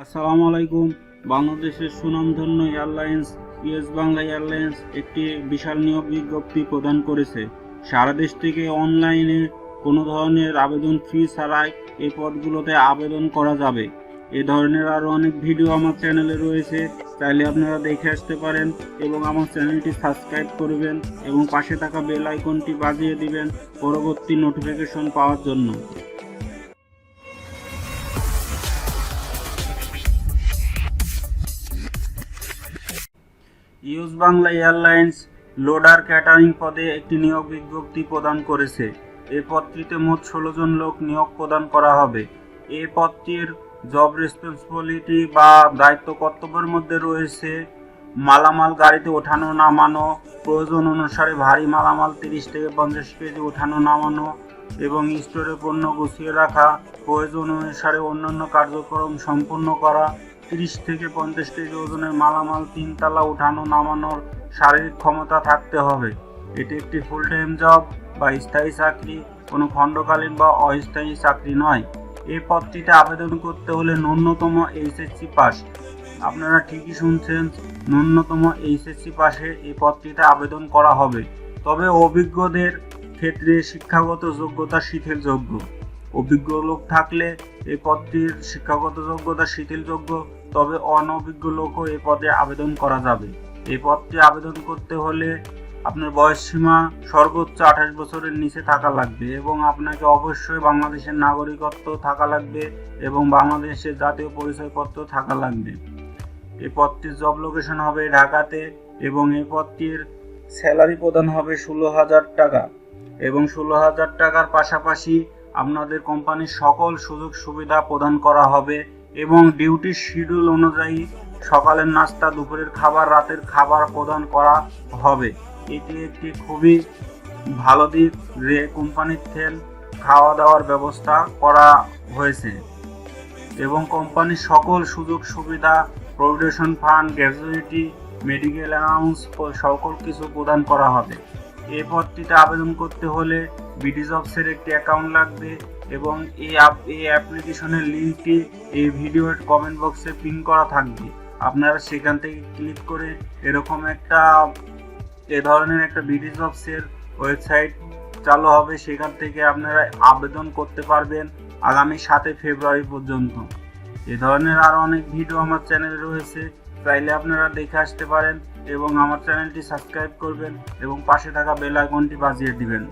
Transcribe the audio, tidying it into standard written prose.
আসসালামু আলাইকুম। বাংলাদেশের সুনামধন্য এয়ারলাইন্স us-bangla এয়ারলাইন্স একটি বিশাল নিয়োগ বিজ্ঞপ্তি প্রদান করেছে। সারা দেশ থেকে অনলাইনে কোনো ধরনের আবেদন ফি ছাড়াই এই পদগুলোতে আবেদন করা যাবে। এই ধরনের আরও অনেক ভিডিও আমার চ্যানেলে রয়েছে, চাইলে আপনারা দেখে আসতে পারেন এবং আমার চ্যানেলটি সাবস্ক্রাইব করবেন এবং পাশে থাকা বেল আইকনটি বাজিয়ে দিবেন পরবর্তী নোটিফিকেশন পাওয়ার জন্য। us-bangla এয়ারলাইন্স লোডার ক্যাটারিং পদে একটি নিয়োগ বিজ্ঞপ্তি প্রদান করেছে। এই পদটিতে মোট 16 জন লোক নিয়োগ প্রদান করা হবে। এই পদটির জব রেসপন্সিবিলিটি বা দায়িত্ব কর্তব্যের মধ্যে রয়েছে মালামাল গাড়িতে ওঠানো নামানো, প্রয়োজন অনুসারে ভারী মালামাল 30 থেকে 50 কেজি ওঠানো নামানো এবং স্টোরে পণ্য গুছিয়ে রাখা, প্রয়োজন অনুসারে অন্যান্য কার্যক্রম সম্পন্ন করা, 30 থেকে 50 কেজি ওজনের মালামাল 3 তলা উঠানো নামানোর শারীরিক ক্ষমতা থাকতে হবে। এটি একটি ফুল টাইম জব বা স্থায়ী চাকরি, কোনো খণ্ডকালীন বা অস্থায়ী চাকরি নয়। এই পদটিতে আবেদন করতে হলে ন্যূনতম এইচএসসি পাস। আপনারা ঠিকই শুনছেন, ন্যূনতম এইচএসসি পাশে এই পদটিতে আবেদন করা হবে। তবে অভিজ্ঞদের ক্ষেত্রে শিক্ষাগত যোগ্যতা শিথিলযোগ্য। অভিজ্ঞ লোক থাকলে এই পদটির শিক্ষাগত যোগ্যতা শিথিলযোগ্য, তবে অনভিজ্ঞ লোকও এই পদে আবেদন করা যাবে। এই পদটি আবেদন করতে হলে আপনার বয়সসীমা সর্বোচ্চ 28 বছরের নিচে থাকা লাগবে এবং আপনাকে অবশ্যই বাংলাদেশের নাগরিকত্ব থাকা লাগবে এবং বাংলাদেশের জাতীয় পরিচয়পত্র থাকা লাগবে। এই পদটির জব লোকেশন হবে ঢাকাতে এবং এই পদটির স্যালারি প্রদান হবে 16,000 টাকা এবং 16,000 টাকার পাশাপাশি আপনাদের কোম্পানির সকল সুযোগ সুবিধা প্রদান করা হবে এবং ডিউটির শিডিউল অনুযায়ী সকালের নাস্তা, দুপুরের খাবার, রাতের খাবার প্রদান করা হবে। এটি একটি খুবই ভালো দিক যে কোম্পানির থেকে খাওয়া দাওয়ার ব্যবস্থা করা হয়েছে এবং কোম্পানির সকল সুযোগ সুবিধা, provident fund, gratuity, medical allowance সকল কিছু প্রদান করা হবে। এই পদটিতে আবেদন করতে হলে BDJOBS-এর একটি অ্যাকাউন্ট লাগবে এবং এই অ্যাপ্লিকেশনের লিঙ্কটি এই ভিডিওর কমেন্ট বক্সে পিন করা থাকবে। আপনারা সেখান থেকে ক্লিক করে এরকম এ ধরনের একটা BDJOBS-এর ওয়েবসাইট চালু হবে, সেখান থেকে আপনারা আবেদন করতে পারবেন আগামী 7 ফেব্রুয়ারি পর্যন্ত। এ ধরনের আরও অনেক ভিডিও আমার চ্যানেলে রয়েছে, চাইলে আপনারা দেখে আসতে পারেন এবং আমার চ্যানেলটি সাবস্ক্রাইব করবেন এবং পাশে থাকা বেল আইকনটি বাজিয়ে দিবেন।